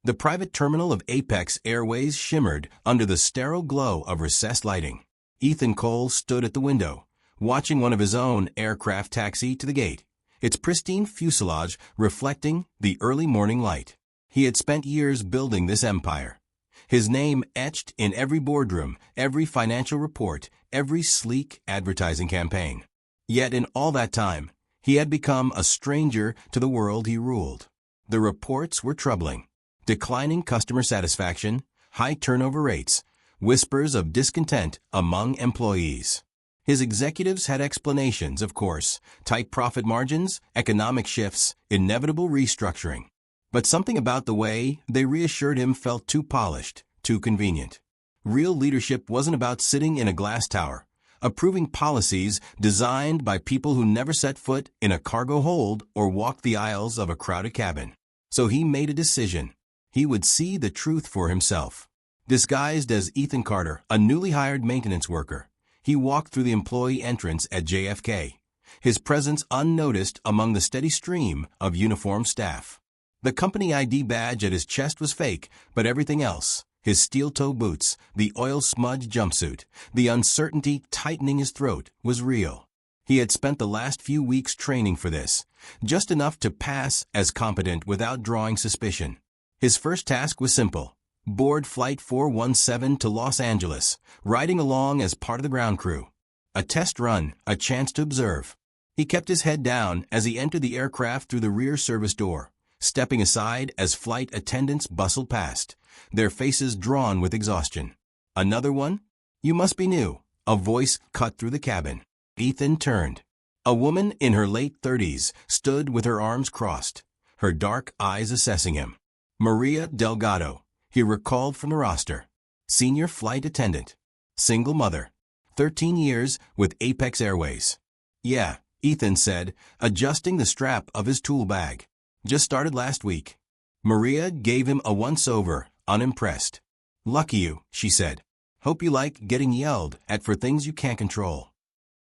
The private terminal of Apex Airways shimmered under the sterile glow of recessed lighting. Ethan Cole stood at the window, watching one of his own aircraft taxi to the gate, its pristine fuselage reflecting the early morning light. He had spent years building this empire, his name etched in every boardroom, every financial report, every sleek advertising campaign. Yet in all that time, he had become a stranger to the world he ruled. The reports were troubling. Declining customer satisfaction, high turnover rates, whispers of discontent among employees. His executives had explanations, of course: tight profit margins, economic shifts, inevitable restructuring. But something about the way they reassured him felt too polished, too convenient. Real leadership wasn't about sitting in a glass tower, approving policies designed by people who never set foot in a cargo hold or walked the aisles of a crowded cabin. So he made a decision. He would see the truth for himself. Disguised as Ethan Carter, a newly hired maintenance worker, he walked through the employee entrance at JFK, his presence unnoticed among the steady stream of uniformed staff. The company ID badge at his chest was fake, but everything else, his steel-toe boots, the oil-smudged jumpsuit, the uncertainty tightening his throat, was real. He had spent the last few weeks training for this, just enough to pass as competent without drawing suspicion. His first task was simple: board Flight 417 to Los Angeles, riding along as part of the ground crew. A test run, a chance to observe. He kept his head down as he entered the aircraft through the rear service door, stepping aside as flight attendants bustled past, their faces drawn with exhaustion. "Another one? You must be new," a voice cut through the cabin. Ethan turned. A woman in her late 30s stood with her arms crossed, her dark eyes assessing him. Maria Delgado, he recalled from the roster. Senior flight attendant. Single mother. 13 years with Apex Airways. "Yeah," Ethan said, adjusting the strap of his tool bag. "Just started last week." Maria gave him a once-over, unimpressed. "Lucky you," she said. "Hope you like getting yelled at for things you can't control."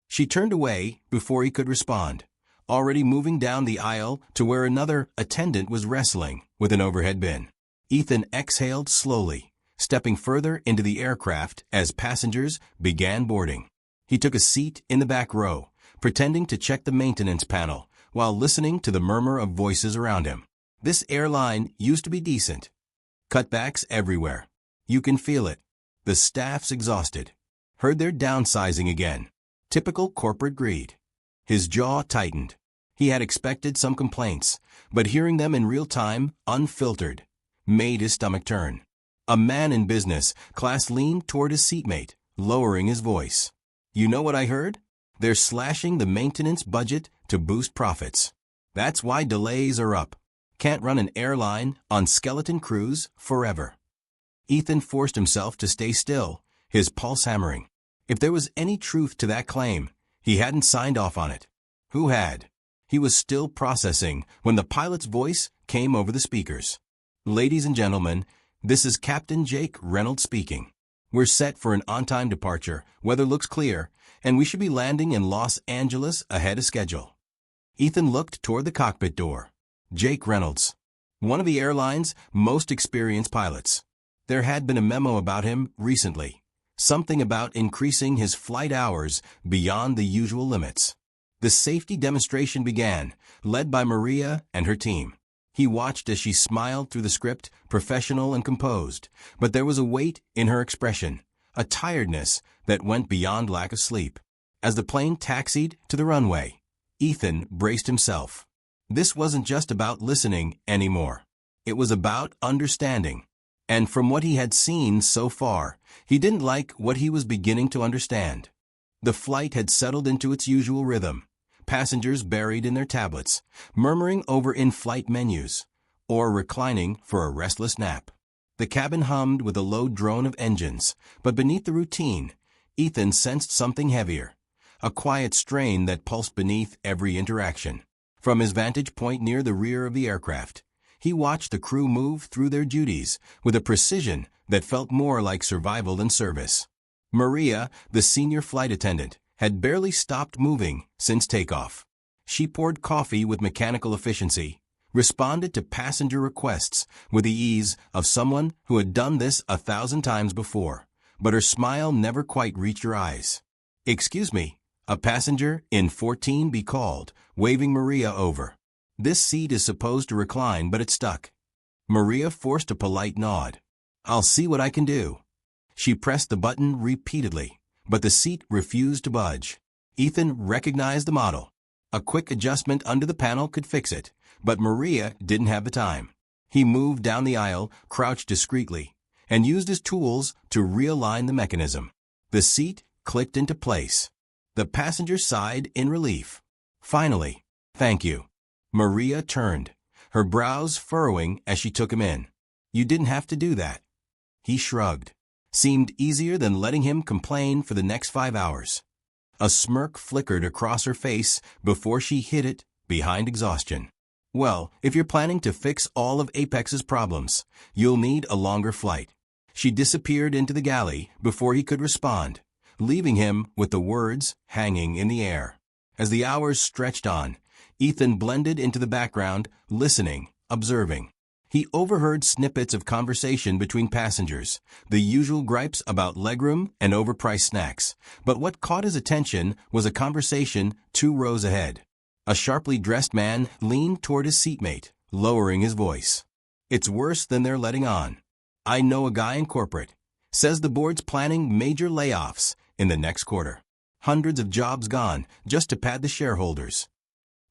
She turned away before he could respond, already moving down the aisle to where another attendant was wrestling with an overhead bin. Ethan exhaled slowly, stepping further into the aircraft as passengers began boarding. He took a seat in the back row, pretending to check the maintenance panel while listening to the murmur of voices around him. This airline used to be decent. Cutbacks everywhere. You can feel it. The staff's exhausted. Heard they're downsizing again. Typical corporate greed. His jaw tightened. He had expected some complaints, but hearing them in real time, unfiltered, made his stomach turn. A man in business class leaned toward his seatmate, lowering his voice. "You know what I heard? They're slashing the maintenance budget to boost profits. That's why delays are up. Can't run an airline on skeleton crews forever." Ethan forced himself to stay still, his pulse hammering. If there was any truth to that claim, he hadn't signed off on it. Who had? He was still processing when the pilot's voice came over the speakers. "Ladies and gentlemen, this is Captain Jake Reynolds speaking. We're set for an on-time departure, weather looks clear, and we should be landing in Los Angeles ahead of schedule." Ethan looked toward the cockpit door. Jake Reynolds, one of the airline's most experienced pilots. There had been a memo about him recently, something about increasing his flight hours beyond the usual limits. The safety demonstration began, led by Maria and her team. He watched as she smiled through the script, professional and composed, but there was a weight in her expression, a tiredness that went beyond lack of sleep. As the plane taxied to the runway, Ethan braced himself. This wasn't just about listening anymore. It was about understanding. And from what he had seen so far, he didn't like what he was beginning to understand. The flight had settled into its usual rhythm. Passengers buried in their tablets, murmuring over in-flight menus, or reclining for a restless nap. The cabin hummed with a low drone of engines, but beneath the routine, Ethan sensed something heavier, a quiet strain that pulsed beneath every interaction. From his vantage point near the rear of the aircraft, he watched the crew move through their duties with a precision that felt more like survival than service. Maria, the senior flight attendant, had barely stopped moving since takeoff. She poured coffee with mechanical efficiency, responded to passenger requests with the ease of someone who had done this 1,000 times before, but her smile never quite reached her eyes. "Excuse me, a passenger in 14B called, waving Maria over. This seat is supposed to recline, but it's stuck." Maria forced a polite nod. "I'll see what I can do." She pressed the button repeatedly, but the seat refused to budge. Ethan recognized the model. A quick adjustment under the panel could fix it, but Maria didn't have the time. He moved down the aisle, crouched discreetly, and used his tools to realign the mechanism. The seat clicked into place. The passenger sighed in relief. Finally, "Thank you." Maria turned, her brows furrowing as she took him in. "You didn't have to do that." He shrugged. Seemed easier than letting him complain for the next 5 hours. A smirk flickered across her face before she hid it behind exhaustion. "Well, if you're planning to fix all of Apex's problems, you'll need a longer flight." She disappeared into the galley before he could respond, leaving him with the words hanging in the air. As the hours stretched on, Ethan blended into the background, listening, observing. He overheard snippets of conversation between passengers, the usual gripes about legroom and overpriced snacks, but what caught his attention was a conversation 2 rows ahead. A sharply dressed man leaned toward his seatmate, lowering his voice. "It's worse than they're letting on. I know a guy in corporate. Says the board's planning major layoffs in the next quarter. Hundreds of jobs gone just to pad the shareholders."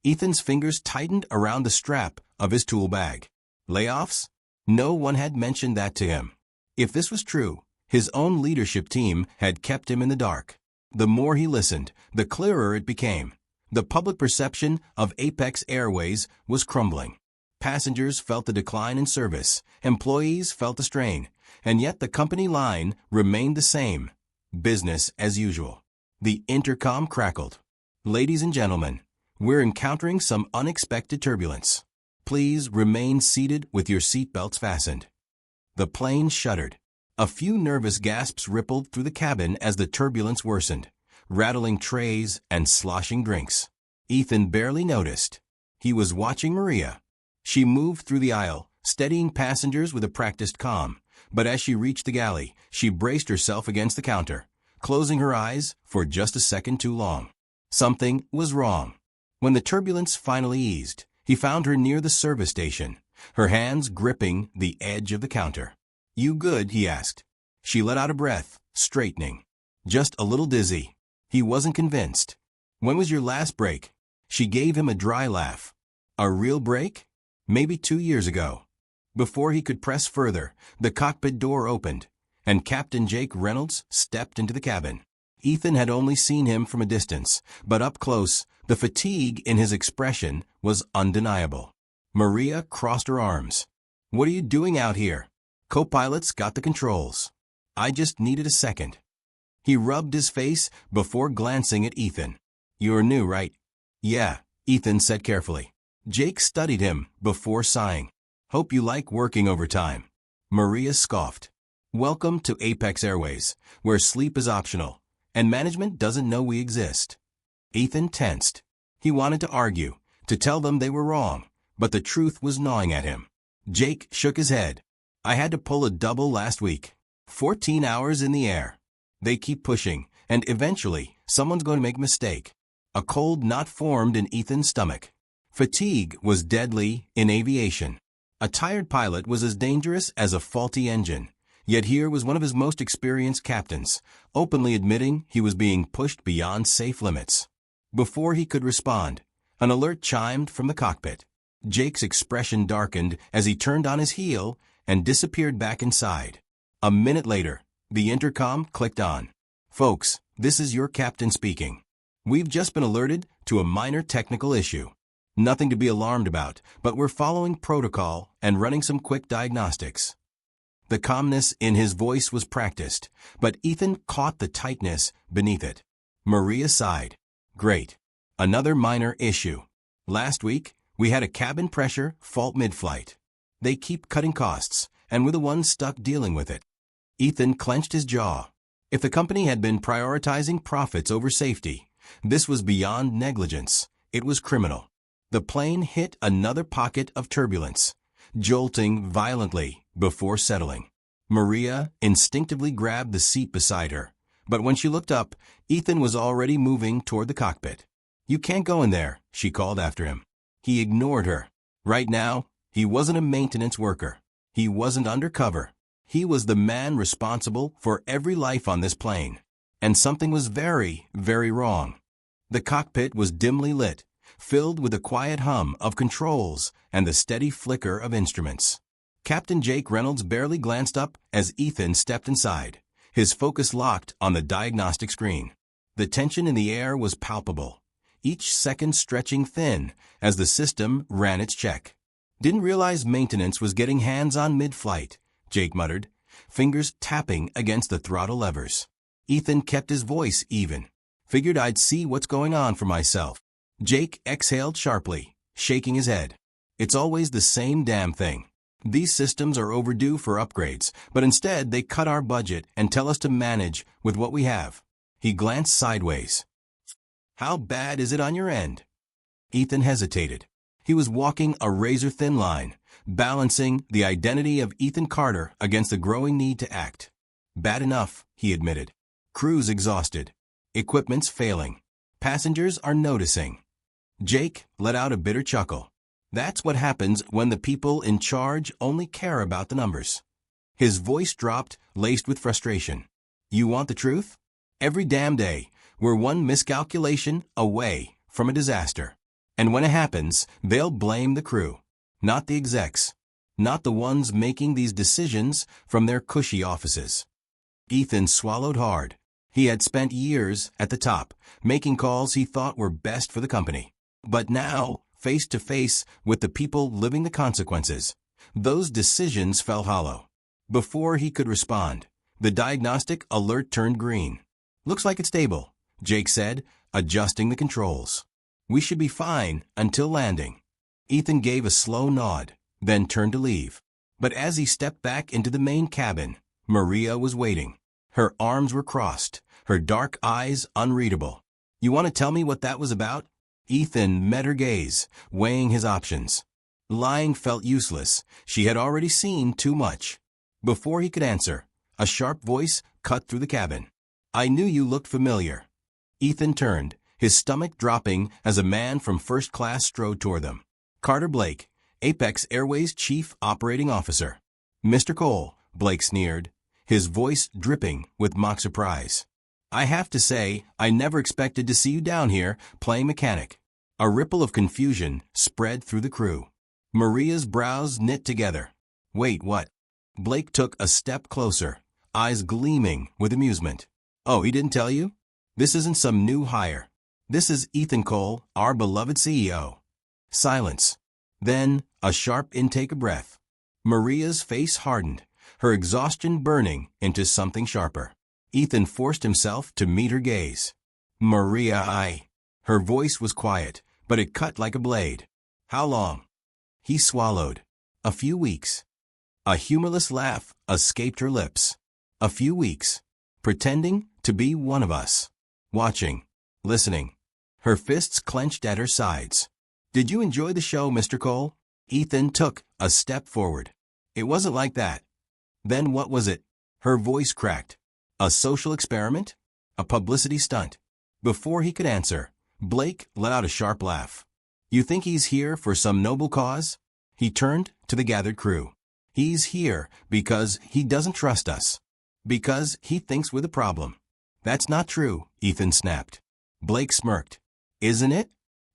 Ethan's fingers tightened around the strap of his tool bag. Layoffs? No one had mentioned that to him. If this was true, his own leadership team had kept him in the dark. The more he listened, the clearer it became. The public perception of Apex Airways was crumbling. Passengers felt the decline in service, employees felt the strain, and yet the company line remained the same: business as usual. The intercom crackled. "Ladies and gentlemen, we're encountering some unexpected turbulence. Please remain seated with your seatbelts fastened." The plane shuddered. A few nervous gasps rippled through the cabin as the turbulence worsened, rattling trays and sloshing drinks. Ethan barely noticed. He was watching Maria. She moved through the aisle, steadying passengers with a practiced calm, but as she reached the galley, she braced herself against the counter, closing her eyes for just a second too long. Something was wrong. When the turbulence finally eased, he found her near the service station, her hands gripping the edge of the counter. "You good?" he asked. She let out a breath, straightening. "Just a little dizzy." He wasn't convinced. "When was your last break?" She gave him a dry laugh. "A real break? Maybe 2 years ago." Before he could press further, the cockpit door opened, and Captain Jake Reynolds stepped into the cabin. Ethan had only seen him from a distance, but up close, the fatigue in his expression was undeniable. Maria crossed her arms. "What are you doing out here? Co-pilot's got the controls." "I just needed a second." He rubbed his face before glancing at Ethan. "You're new, right?" "Yeah," Ethan said carefully. Jake studied him before sighing. "Hope you like working overtime." Maria scoffed. "Welcome to Apex Airways, where sleep is optional, and management doesn't know we exist." Ethan tensed. He wanted to argue, to tell them they were wrong, but the truth was gnawing at him. Jake shook his head. "I had to pull a double last week. 14 hours in the air. They keep pushing, and eventually, someone's going to make a mistake." A cold knot formed in Ethan's stomach. Fatigue was deadly in aviation. A tired pilot was as dangerous as a faulty engine. Yet here was one of his most experienced captains, openly admitting he was being pushed beyond safe limits. Before he could respond, an alert chimed from the cockpit. Jake's expression darkened as he turned on his heel and disappeared back inside. A minute later, the intercom clicked on. "Folks, this is your captain speaking. We've just been alerted to a minor technical issue. Nothing to be alarmed about, but we're following protocol and running some quick diagnostics." The calmness in his voice was practiced, but Ethan caught the tightness beneath it. Maria sighed. "Great. Another minor issue. Last week, we had a cabin pressure fault mid-flight. They keep cutting costs, and we're the ones stuck dealing with it." Ethan clenched his jaw. If the company had been prioritizing profits over safety, this was beyond negligence. It was criminal. The plane hit another pocket of turbulence, jolting violently before settling. Maria instinctively grabbed the seat beside her, but when she looked up, Ethan was already moving toward the cockpit. "You can't go in there," she called after him. He ignored her. Right now, he wasn't a maintenance worker. He wasn't undercover. He was the man responsible for every life on this plane. And something was very, very wrong. The cockpit was dimly lit, filled with a quiet hum of controls and the steady flicker of instruments. Captain Jake Reynolds barely glanced up as Ethan stepped inside, his focus locked on the diagnostic screen. The tension in the air was palpable, each second stretching thin as the system ran its check. "Didn't realize maintenance was getting hands-on mid-flight," Jake muttered, fingers tapping against the throttle levers. Ethan kept his voice even. "Figured I'd see what's going on for myself." Jake exhaled sharply, shaking his head. "It's always the same damn thing. These systems are overdue for upgrades, but instead they cut our budget and tell us to manage with what we have." He glanced sideways. "How bad is it on your end?" Ethan hesitated. He was walking a razor-thin line, balancing the identity of Ethan Carter against the growing need to act. "Bad enough," he admitted. "Crew's exhausted. Equipment's failing. Passengers are noticing." Jake let out a bitter chuckle. "That's what happens when the people in charge only care about the numbers." His voice dropped, laced with frustration. "You want the truth? Every damn day, we're one miscalculation away from a disaster. And when it happens, they'll blame the crew, not the execs, not the ones making these decisions from their cushy offices." Ethan swallowed hard. He had spent years at the top, making calls he thought were best for the company. But now, face to face with the people living the consequences, those decisions fell hollow. Before he could respond, the diagnostic alert turned green. "Looks like it's stable," Jake said, adjusting the controls. "We should be fine until landing." Ethan gave a slow nod, then turned to leave. But as he stepped back into the main cabin, Maria was waiting. Her arms were crossed, her dark eyes unreadable. "You want to tell me what that was about?" Ethan met her gaze, weighing his options. Lying felt useless. She had already seen too much. Before he could answer, a sharp voice cut through the cabin. "I knew you looked familiar." Ethan turned, his stomach dropping as a man from first class strode toward them. "Carter Blake, Apex Airways Chief Operating Officer." "Mr. Cole," Blake sneered, his voice dripping with mock surprise. "I have to say, I never expected to see you down here playing mechanic." A ripple of confusion spread through the crew. Maria's brows knit together. "Wait, what?" Blake took a step closer, eyes gleaming with amusement. "Oh, he didn't tell you? This isn't some new hire. This is Ethan Cole, our beloved CEO." Silence. Then a sharp intake of breath. Maria's face hardened, her exhaustion burning into something sharper. Ethan forced himself to meet her gaze. "Maria, I..." Her voice was quiet, but it cut like a blade. "How long?" He swallowed. "A few weeks." A humorless laugh escaped her lips. "A few weeks. Pretending to be one of us. Watching. Listening." Her fists clenched at her sides. "Did you enjoy the show, Mr. Cole?" Ethan took a step forward. "It wasn't like that." "Then what was it?" Her voice cracked. "A social experiment? A publicity stunt?" Before he could answer, Blake let out a sharp laugh. "You think he's here for some noble cause?" He turned to the gathered crew. "He's here because he doesn't trust us. Because he thinks we're the problem." "That's not true," Ethan snapped. Blake smirked. "Isn't it?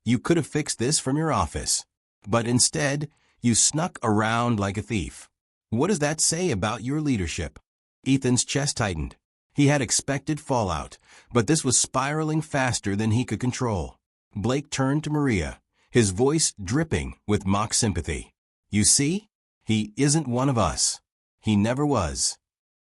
You could have fixed this from your office. But instead, you snuck around like a thief. What does that say about your leadership?" Ethan's chest tightened. He had expected fallout, but this was spiraling faster than he could control. Blake turned to Maria, his voice dripping with mock sympathy. "You see? He isn't one of us. He never was."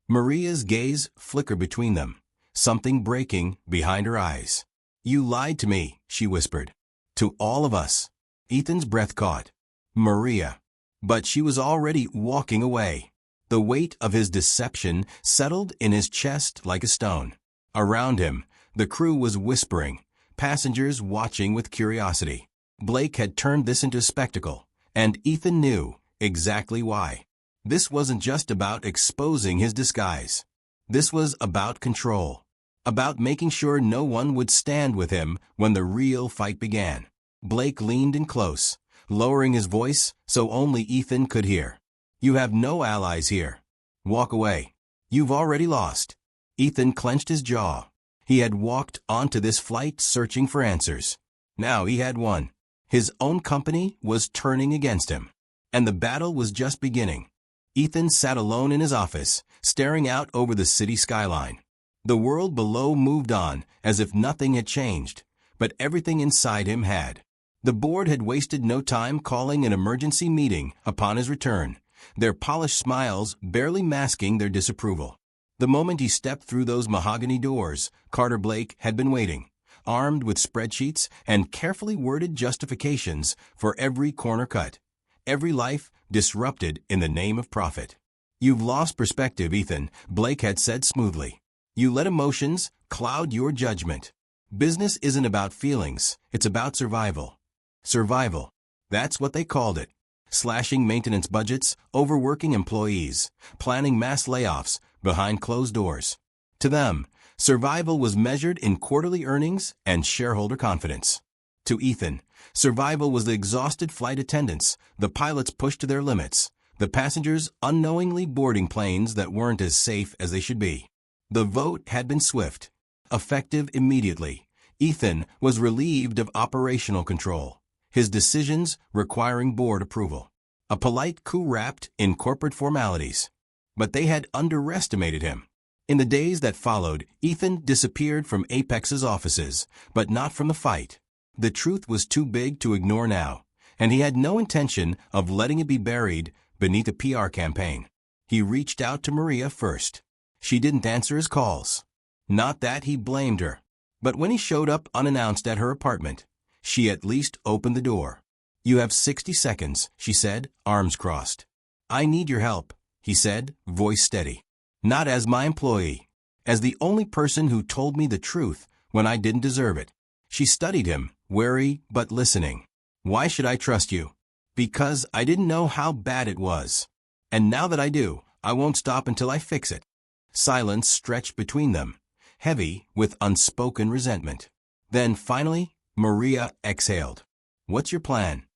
Maria's gaze flickered between them, something breaking behind her eyes. "You lied to me," she whispered. "To all of us." Ethan's breath caught. Maria. But she was already walking away. The weight of his deception settled in his chest like a stone. Around him, the crew was whispering, passengers watching with curiosity. Blake had turned this into a spectacle, and Ethan knew exactly why. This wasn't just about exposing his disguise. This was about control. About making sure no one would stand with him when the real fight began. Blake leaned in close, lowering his voice so only Ethan could hear. "You have no allies here. Walk away. You've already lost." Ethan clenched his jaw. He had walked onto this flight searching for answers. Now he had one. His own company was turning against him. And the battle was just beginning. Ethan sat alone in his office, staring out over the city skyline. The world below moved on as if nothing had changed, but everything inside him had. The board had wasted no time calling an emergency meeting upon his return, their polished smiles barely masking their disapproval. The moment he stepped through those mahogany doors, Carter Blake had been waiting, armed with spreadsheets and carefully worded justifications for every corner cut, every life disrupted in the name of profit. "You've lost perspective, Ethan," Blake had said smoothly. "You let emotions cloud your judgment. Business isn't about feelings, it's about survival." Survival. That's what they called it. Slashing maintenance budgets, overworking employees, planning mass layoffs behind closed doors. To them, survival was measured in quarterly earnings and shareholder confidence. To Ethan, survival was the exhausted flight attendants, the pilots pushed to their limits, the passengers unknowingly boarding planes that weren't as safe as they should be. The vote had been swift, effective immediately. Ethan was relieved of operational control, his decisions requiring board approval. A polite coup wrapped in corporate formalities. But they had underestimated him. In the days that followed, Ethan disappeared from Apex's offices, but not from the fight. The truth was too big to ignore now, and he had no intention of letting it be buried beneath a PR campaign. He reached out to Maria first. She didn't answer his calls. Not that he blamed her. But when he showed up unannounced at her apartment, she at least opened the door. "You have 60 seconds, she said, arms crossed. "I need your help," he said, voice steady. "Not as my employee. As the only person who told me the truth when I didn't deserve it." She studied him, wary but listening. "Why should I trust you?" "Because I didn't know how bad it was. And now that I do, I won't stop until I fix it." Silence stretched between them, heavy with unspoken resentment. Then finally, Maria exhaled. "What's your plan?"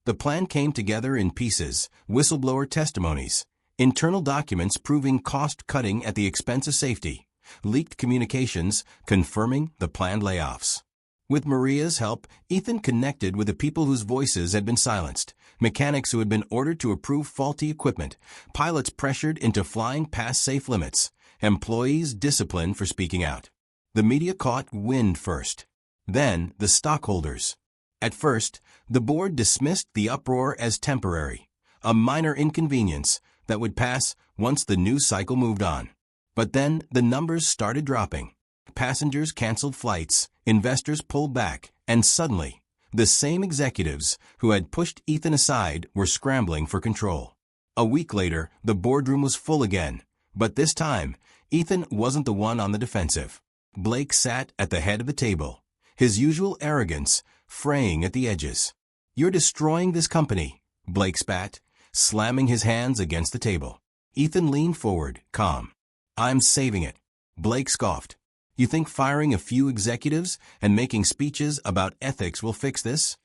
The plan came together in pieces: whistleblower testimonies, internal documents proving cost-cutting at the expense of safety, leaked communications confirming the planned layoffs. With Maria's help, Ethan connected with the people whose voices had been silenced, mechanics who had been ordered to approve faulty equipment, pilots pressured into flying past safe limits, employees disciplined for speaking out. The media caught wind first. Then the stockholders. At first, the board dismissed the uproar as temporary, a minor inconvenience that would pass once the news cycle moved on. But then the numbers started dropping. Passengers canceled flights, investors pulled back, and suddenly, the same executives who had pushed Ethan aside were scrambling for control. A week later, the boardroom was full again, but this time, Ethan wasn't the one on the defensive. Blake sat at the head of the table, his usual arrogance fraying at the edges. "You're destroying this company," Blake spat, slamming his hands against the table. Ethan leaned forward, calm. "I'm saving it," Blake scoffed. "You think firing a few executives and making speeches about ethics will fix this?"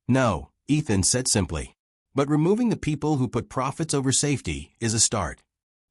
"No," Ethan said simply. "But removing the people who put profits over safety is a start."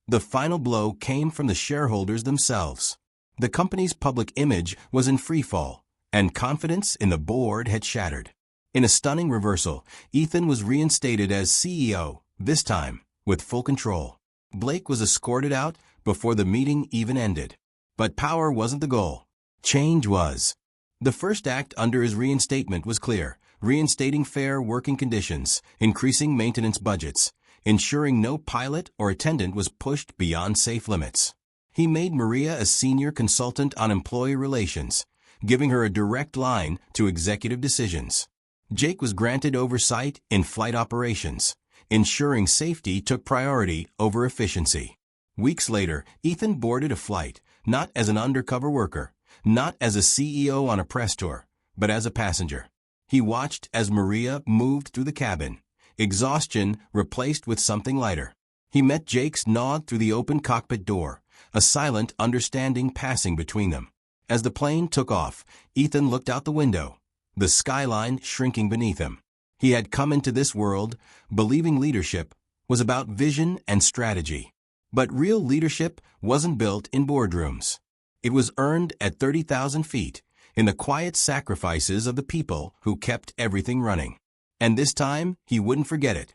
The final blow came from the shareholders themselves. The company's public image was in freefall, and confidence in the board had shattered. In a stunning reversal, Ethan was reinstated as CEO, this time with full control. Blake was escorted out before the meeting even ended. But power wasn't the goal. Change was. The first act under his reinstatement was clear: reinstating fair working conditions, increasing maintenance budgets, ensuring no pilot or attendant was pushed beyond safe limits. He made Maria a senior consultant on employee relations, giving her a direct line to executive decisions. Jake was granted oversight in flight operations, ensuring safety took priority over efficiency. Weeks later, Ethan boarded a flight, not as an undercover worker, not as a CEO on a press tour, but as a passenger. He watched as Maria moved through the cabin, exhaustion replaced with something lighter. He met Jake's nod through the open cockpit door, a silent understanding passing between them. As the plane took off, Ethan looked out the window, the skyline shrinking beneath him. He had come into this world believing leadership was about vision and strategy. But real leadership wasn't built in boardrooms. It was earned at 30,000 feet, in the quiet sacrifices of the people who kept everything running. And this time, he wouldn't forget it.